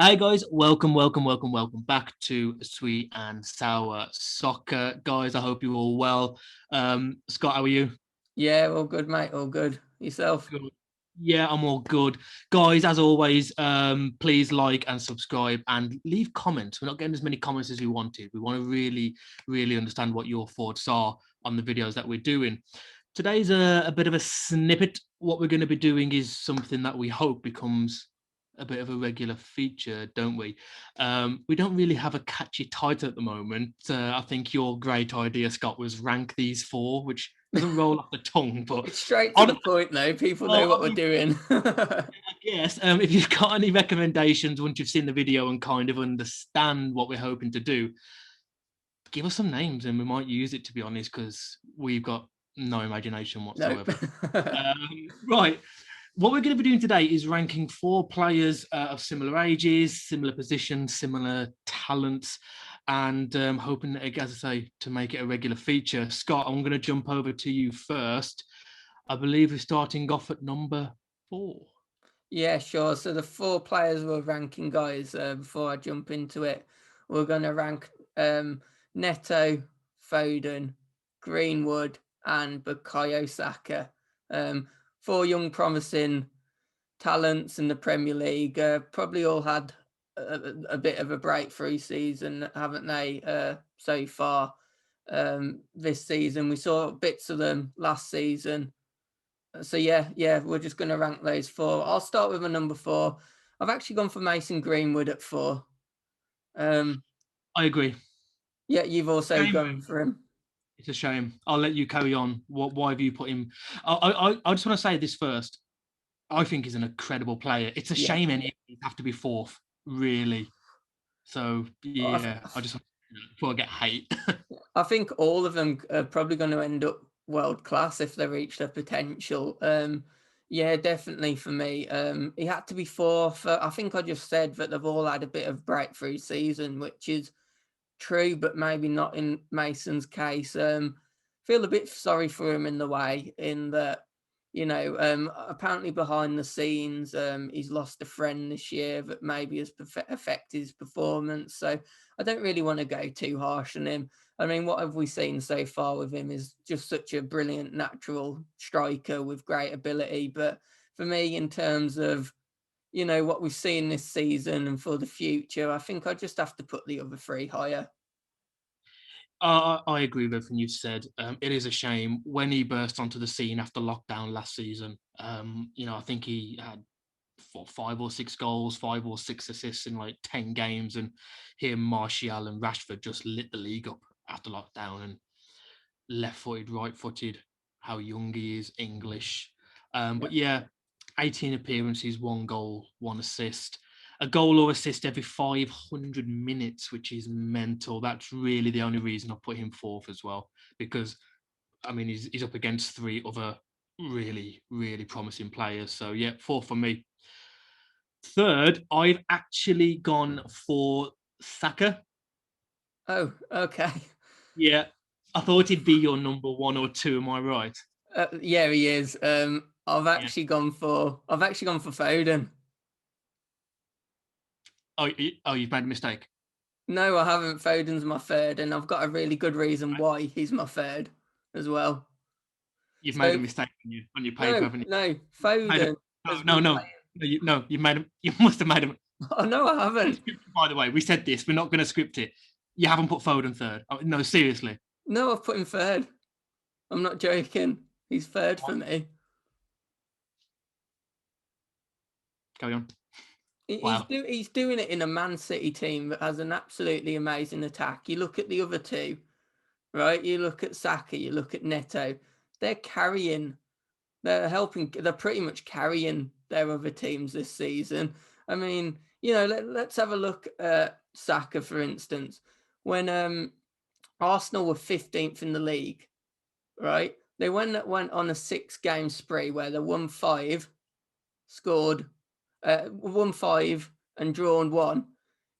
Hi guys, welcome back to Sweet and Sour Soccer. Guys, I hope you're all well. Scott, how are you? Yeah, all good, mate. All good. Yourself? Good. Yeah, I'm all good. Guys, as always, please like and subscribe and leave comments. We're not getting as many comments as we wanted. We want to really understand what your thoughts are on the videos that we're doing. Today's a bit of a snippet. What we're going to be doing is something that we hope becomes a bit of a regular feature, don't we? We don't really have a catchy title at the moment. I think your great idea, Scott, was rank these four, which doesn't roll off the tongue, but It's straight to on, the point, though. People know well, what I we're mean, doing. yes. If you've got any recommendations once you've seen the video and kind of understand what we're hoping to do, give us some names and we might use it. To be honest, because we've got no imagination Nope. whatsoever. Right. What we're going to be doing today is ranking four players of similar ages, similar positions, similar talents, and hoping, as I say, to make it a regular feature. Scott, I'm going to jump over to you first. I believe we're starting off at number 4. Yeah, sure. So the four players we're ranking, guys, before I jump into it, we're going to rank Neto, Foden, Greenwood, and Bukayo Saka. Four young, promising talents in the Premier League. Probably all had a bit of a breakthrough season, haven't they, so far this season? We saw bits of them last season. So yeah, we're just going to rank those four. I'll start with my number 4. I've actually gone for Mason Greenwood at 4. Um, I agree. yeah, you've also Shame. gone for him. It's a shame. I'll let you carry on. Why have you put him? I just want to say this first. I think he's an incredible player. It's a Yeah. shame any have to be fourth, really. So I, yeah, I just before I get hate. I think all of them are probably going to end up world class if they reach their potential. Yeah, definitely for me. He had to be 4th. I think I just said that they've all had a bit of breakthrough season, which is true, but maybe not in Mason's case. Feel a bit sorry for him in the way, in that, apparently behind the scenes, he's lost a friend this year that maybe has affected his performance. So I don't really want to go too harsh on him. I mean, what have we seen so far with him is just such a brilliant natural striker with great ability. But for me, in terms of what we've seen this season and for the future, I think I just have to put the other 3 higher. I agree with everything you've said. It is a shame when he burst onto the scene after lockdown last season. I think he had 5 or 6 goals, 5 or 6 assists in like 10 games, and him, Martial, and Rashford just lit the league up after lockdown. And left-footed, right-footed, how young he is, English. Yeah. But yeah, 18 appearances, 1 goal, 1 assist. A goal or assist every 500 minutes, which is mental. That's really the only reason I put him fourth as well, because I mean he's up against 3 other really promising players. So yeah, fourth for me. Third, I've actually gone for Saka. Oh, okay. Yeah, I thought he'd be your number 1 or 2. Am I right? Yeah, he is. Yeah. I've actually gone for Foden. Oh, you've made a mistake. No, I haven't. Foden's my third, and I've got a really good reason why he's my third as well. You've made a So mistake on your paper, no, haven't you? no, Made a, Foden has no, been no, playing. no, you made a, you must have made a. Oh no, I haven't. By the way, we said this. We're not going to script it. You haven't put Foden third. Oh, no, seriously. No, I've put him third. I'm not joking. He's third for me. Carry on. He's Wow. do he's doing it in a Man City team that has an absolutely amazing attack. You look at the other two, right? You look at Saka, you look at Neto. They're carrying, they're pretty much carrying their other teams this season. I mean, let's have a look at Saka, for instance. When Arsenal were 15th in the league, right? They went on a 6-game spree where they won 5, scored, won 5 and drawn 1.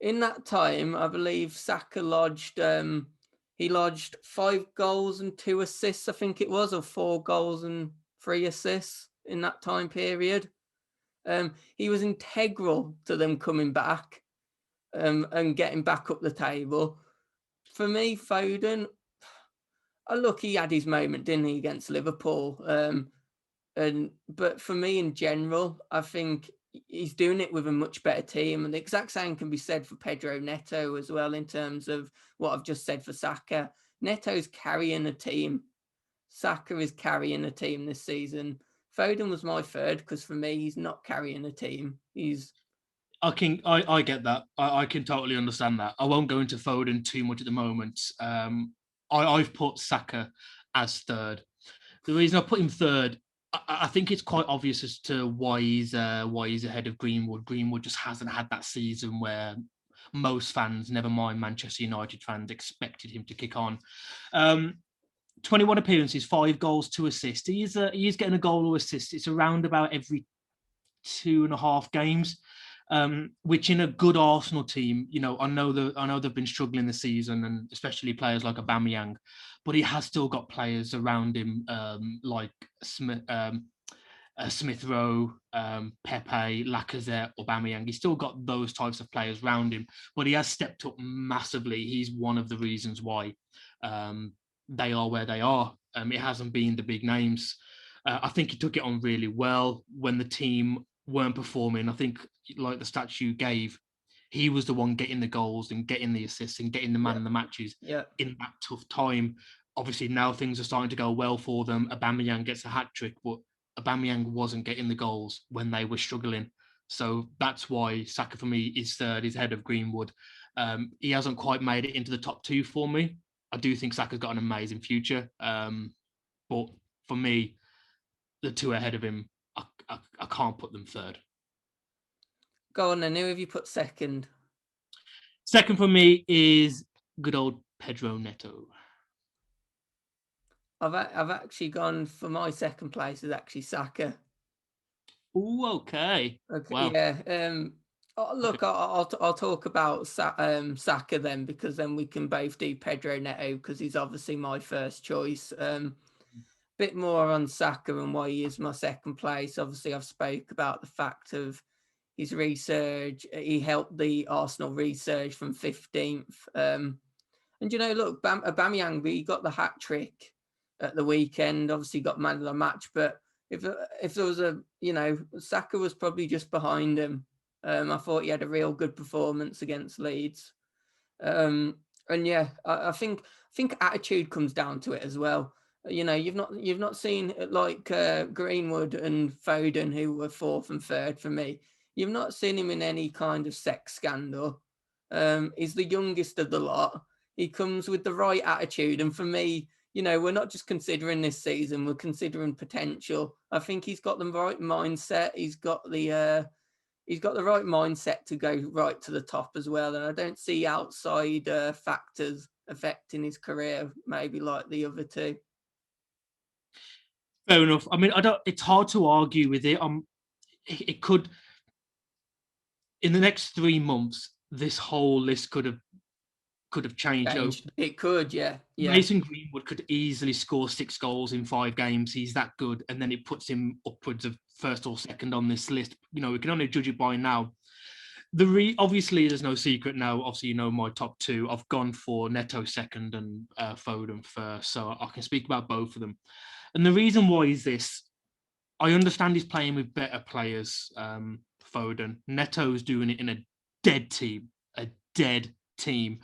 In that time, I believe Saka he lodged 5 goals and 2 assists, I think it was, or 4 goals and 3 assists in that time period. He was integral to them coming back. and getting back up the table. For me, Foden, look, he had his moment, didn't he, against Liverpool? But for me in general, I think he's doing it with a much better team, and the exact same can be said for Pedro Neto as well in terms of what I've just said for Saka. Neto's carrying a team. Saka is carrying a team this season. Foden was my third because for me, he's not carrying a team. I get that. I can totally understand that. I won't go into Foden too much at the moment. I've put Saka as third. The reason I put him third, I think it's quite obvious as to why he's ahead of Greenwood. Greenwood just hasn't had that season where most fans, never mind Manchester United fans, expected him to kick on. 21 appearances, 5 goals, 2 assists. He's getting a goal or assist. It's around about every 2.5 games, which in a good Arsenal team, I know they've been struggling this season, and especially players like Aubameyang, but he has still got players around him like Smith Rowe, Pepe, Lacazette, Aubameyang. He's still got those types of players around him, but he has stepped up massively. He's one of the reasons why they are where they are. It hasn't been the big names. I think he took it on really well when the team weren't performing. I think, like the stats you gave, he was the one getting the goals and getting the assists and getting the man in the matches in that tough time. Obviously, now things are starting to go well for them. Aubameyang gets a hat-trick, but Aubameyang wasn't getting the goals when they were struggling. So that's why Saka, for me, is third. He's ahead of Greenwood. He hasn't quite made it into the top 2 for me. I do think Saka's got an amazing future. But for me, the 2 ahead of him, I can't put them third. Go on then, who have you put second? Second for me is good old Pedro Neto. I've actually gone for my second place is actually Saka. Ooh, okay. Wow. Yeah. Look, okay. I'll talk about Saka then, because then we can both do Pedro Neto because he's obviously my first choice. Bit more on Saka and why he is my second place. Obviously, I've spoke about the fact of his research. He helped the Arsenal research from 15th. And look, Aubameyang, he got the hat trick at the weekend. Obviously, got man of the match, but if there was Saka was probably just behind him. I thought he had a real good performance against Leeds. And yeah, I think attitude comes down to it as well. You've not seen like Greenwood and Foden, who were 4th and 3rd for me. You've not seen him in any kind of sex scandal. He's the youngest of the lot. He comes with the right attitude, and for me, we're not just considering this season; we're considering potential. I think he's got the right mindset. He's got the right mindset to go right to the top as well. And I don't see outside factors affecting his career, maybe like the other 2. Fair enough. I mean, it's hard to argue with it. It could, in the next 3 months, this whole list could have changed. It could, yeah. Mason Greenwood could easily score 6 goals in 5 games. He's that good, and then it puts him upwards of first or second on this list. We can only judge it by now. Obviously, there's no secret now. Obviously, my top 2. I've gone for Neto second and Foden first, so I can speak about both of them. And the reason why is this: I understand he's playing with better players. Foden, Neto's doing it in a dead team.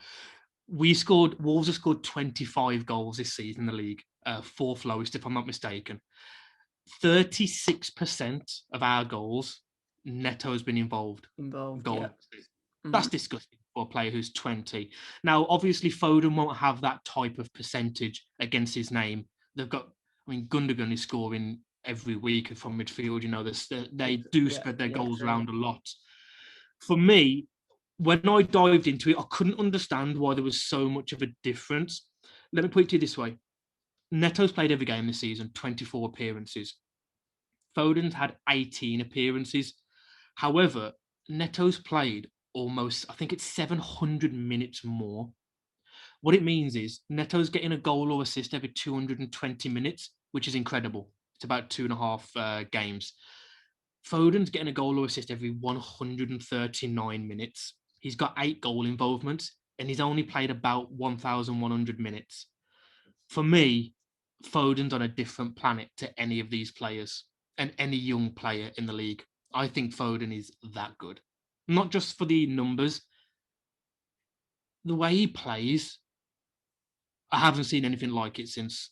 Wolves have scored 25 goals this season in the league, 4th lowest, if I'm not mistaken. 36% of our goals, Neto has been involved. Yeah. That's disgusting for a player who's 20. Now, obviously, Foden won't have that type of percentage against his name. Gundogan is scoring every week from midfield. They do spread their goals around a lot. For me, when I dived into it, I couldn't understand why there was so much of a difference. Let me put it to you this way. Neto's played every game this season, 24 appearances. Foden's had 18 appearances. However, Neto's played almost, I think it's 700 minutes more. What it means is Neto's getting a goal or assist every 220 minutes, which is incredible. It's about 2.5 games. Foden's getting a goal or assist every 139 minutes. He's got 8 goal involvements, and he's only played about 1,100 minutes. For me, Foden's on a different planet to any of these players and any young player in the league. I think Foden is that good. Not just for the numbers, the way he plays, I haven't seen anything like it since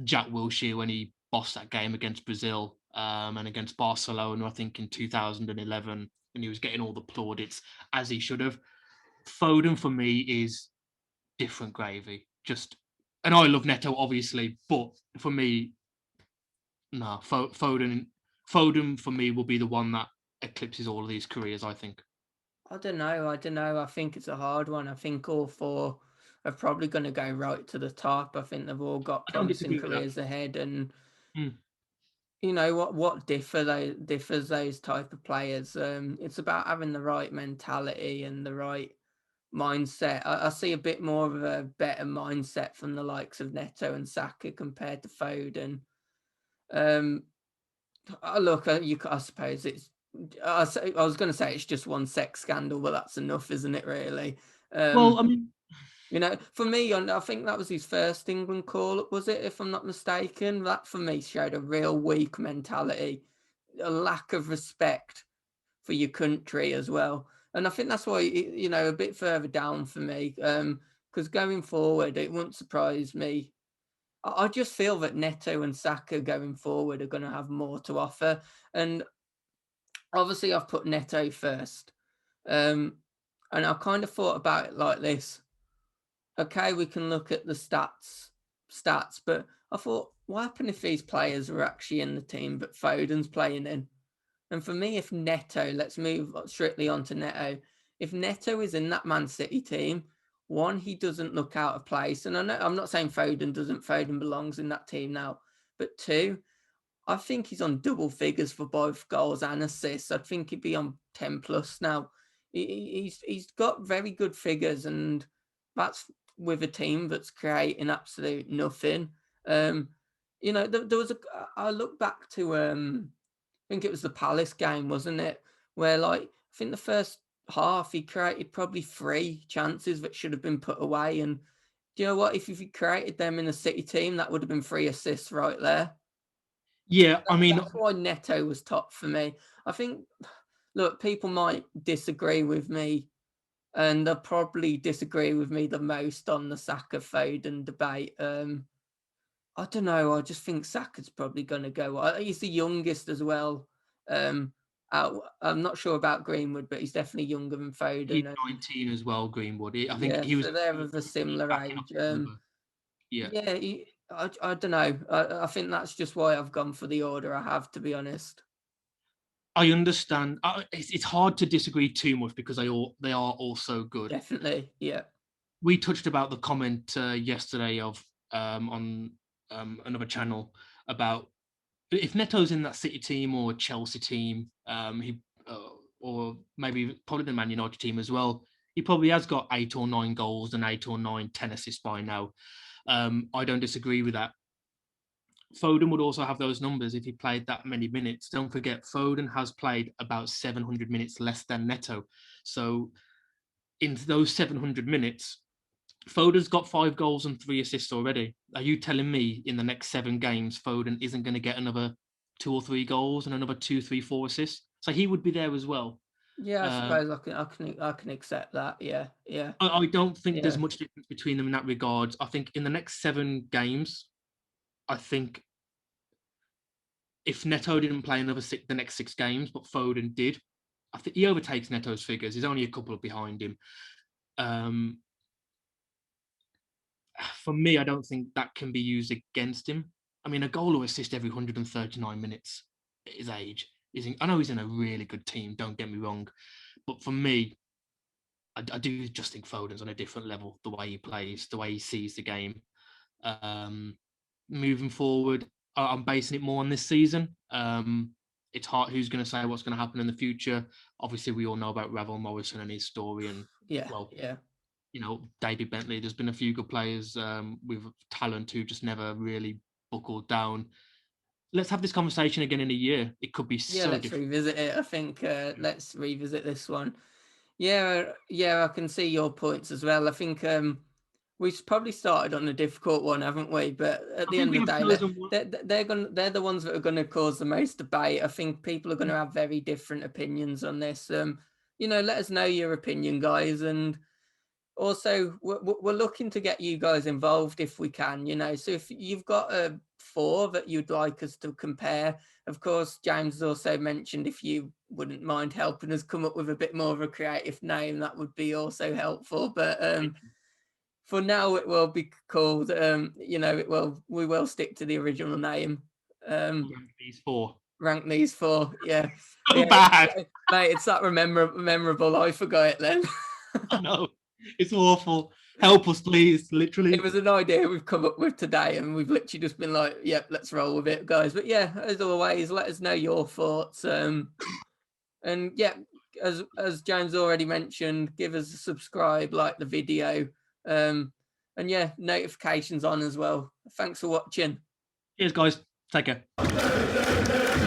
Jack Wilshere when he bossed that game against Brazil and against Barcelona, I think in 2011, and he was getting all the plaudits as he should have. Foden for me is different gravy. Just, and I love Neto obviously, but for me, no, Foden for me will be the one that eclipses all of these careers. I think. I don't know. I don't know. I think it's a hard one. I think all four are probably going to go right to the top. I think they've all got I don't promising disagree with that. careers ahead, and Mm. you know what differs those type of players. It's about having the right mentality and the right mindset. I see a bit more of a better mindset from the likes of Neto and Saka compared to Foden. Um, I suppose it's. I was going to say it's just one sex scandal, but that's enough, isn't it? Really. Well, Um, I mean, you know, for me, I think that was his first England call up, was it? If I'm not mistaken, that for me showed a real weak mentality, a lack of respect for your country as well. And I think that's why, you know, a bit further down for me, because going forward, it wouldn't surprise me. I just feel that Neto and Saka going forward are going to have more to offer. And obviously, I've put Neto first. Um, and I kind of thought about it like this. Okay, we can look at the stats, but I thought, what happened if these players were actually in the team, but Foden's playing in? And for me, if Neto, let's move strictly on to Neto. If Neto is in that Man City team, one, he doesn't look out of place. And I know I'm not saying Foden doesn't, Foden belongs in that team now. But two, I think he's on double figures for both goals and assists. I think he'd be on 10 plus now. He's got very good figures, and that's with a team that's creating absolute nothing. Um, you know, there was a. I look back to I think it was the Palace game, wasn't it? Where like I think the first half he created probably 3 chances that should have been put away. And do you know what? If he created them in the City team, that would have been 3 assists right there. yeah, I mean, That's why Neto was top for me. I think, look, people might disagree with me, and they'll probably disagree with me the most on the Saka Foden debate. I don't know. I just think Saka's probably going to go. He's the youngest as well. I'm not sure about Greenwood, but he's definitely younger than he's Foden. And 19 as well. Greenwood. I think yeah, he was so they're of a similar back in age. October. Yeah, Yeah, I don't know. I think that's just why I've gone for the order I have, to be honest. I understand. It's hard to disagree too much because they are all so good. Definitely, yeah. We touched about the comment yesterday of on another channel about if Neto's in that City team or Chelsea team, he or maybe probably the Man United team as well. He probably has got 8 or 9 goals and 8 or 9, 10 assists by now. I don't disagree with that. Foden would also have those numbers if he played that many minutes. Don't forget, Foden has played about 700 minutes less than Neto. So in those 700 minutes, Foden's got 5 goals and 3 assists already. Are you telling me in the next 7 games, Foden isn't going to get another 2 or 3 goals and another 2, 3, 4 assists? So he would be there as well. Yeah, I Uh, suppose I can accept that. Yeah, yeah, I don't think there's yeah, much difference between them in that regard. I think in the next 7 games, I think if Neto didn't play the next 6 games, but Foden did, I think he overtakes Neto's figures. He's only a couple behind him. Um, for me, I don't think that can be used against him. I mean, a goal or assist every 139 minutes at his age. I know he's in a really good team, don't get me wrong. But for me, I do just think Foden's on a different level, the way he plays, the way he sees the game. Um, moving forward, I'm basing it more on this season. It's hard. Who's going to say what's going to happen in the future? Obviously, we all know about Ravel Morrison and his story, and yeah, well, yeah. David Bentley. There's been a few good players with talent who just never really buckled down. Let's have this conversation again in a year. It could be Yeah, so let's different. revisit it. I think let's revisit this one. Yeah, I can see your points as well. I think we've probably started on a difficult one, haven't we? But at I the think end we of the have day, chosen one. they're the ones that are gonna cause the most debate. I think people are gonna have very different opinions on this. Let us know your opinion, guys, and also we're looking to get you guys involved if we can. So if you've got a four that you'd like us to compare, of course, James has also mentioned if you wouldn't mind helping us come up with a bit more of a creative name, that would be also helpful. But for now, it will be called. We will stick to the original name. These four. Rank these four. Yeah, So yeah, bad. mate. It's that memorable. I forgot it then. I know. It's awful. Help us, please. Literally. It was an idea we've come up with today, and we've literally just been like, "Yep, let's roll with it, guys." But yeah, as always, let us know your thoughts. And yeah, as James already mentioned, give us a subscribe, like the video, and yeah, notifications on as well. Thanks for watching. Cheers, guys. Take care.